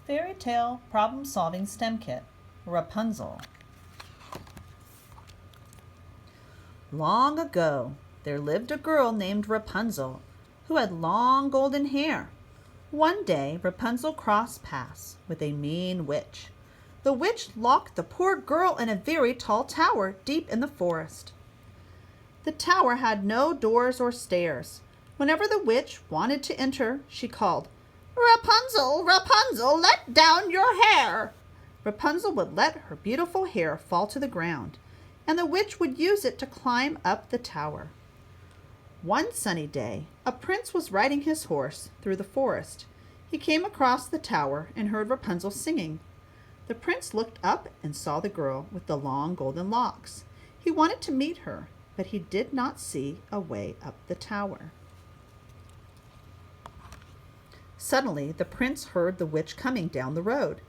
Fairy Tale Problem Solving STEM Kit, Rapunzel. Long ago, there lived a girl named Rapunzel who had long golden hair. One day, Rapunzel crossed paths with a mean witch. The witch locked the poor girl in a very tall tower deep in the forest. The tower had no doors or stairs. Whenever the witch wanted to enter, she called, "Rapunzel, Rapunzel, let down your hair." Rapunzel would let her beautiful hair fall to the ground, and the witch would use it to climb up the tower. One sunny day, a prince was riding his horse through the forest. He came across the tower and heard Rapunzel singing. The prince looked up and saw the girl with the long golden locks. He wanted to meet her, but he did not see a way up the tower. Suddenly, the prince heard the witch coming down the road.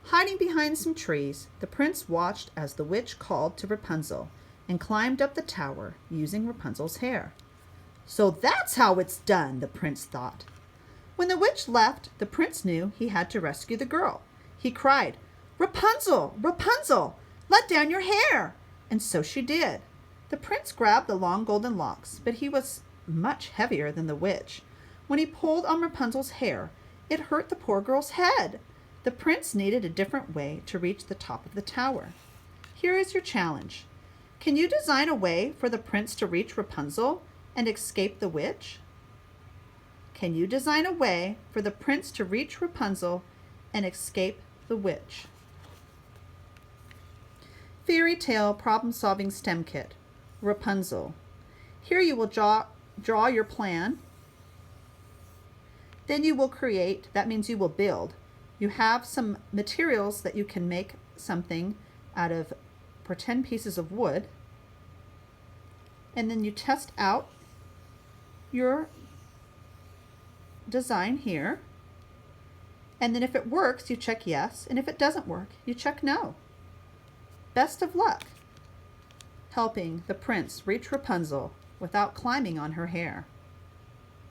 Hiding behind some trees, the prince watched as the witch called to Rapunzel and climbed up the tower using Rapunzel's hair. "So that's how it's done," the prince thought. When the witch left, the prince knew he had to rescue the girl. He cried, "Rapunzel, Rapunzel, let down your hair!" And so she did. The prince grabbed the long golden locks, but he was much heavier than the witch. When he pulled on Rapunzel's hair, it hurt the poor girl's head. The prince needed a different way to reach the top of the tower. Here is your challenge. Can you design a way for the prince to reach Rapunzel and escape the witch? Can you design a way for the prince to reach Rapunzel and escape the witch? Fairy Tale Problem Solving STEM Kit, Rapunzel. Here you will draw your plan. Then you will create, that means you will build. You have some materials that you can make something out of pretend pieces of wood. And then you test out your design here. And then if it works, you check yes. And if it doesn't work, you check no. Best of luck helping the prince reach Rapunzel without climbing on her hair.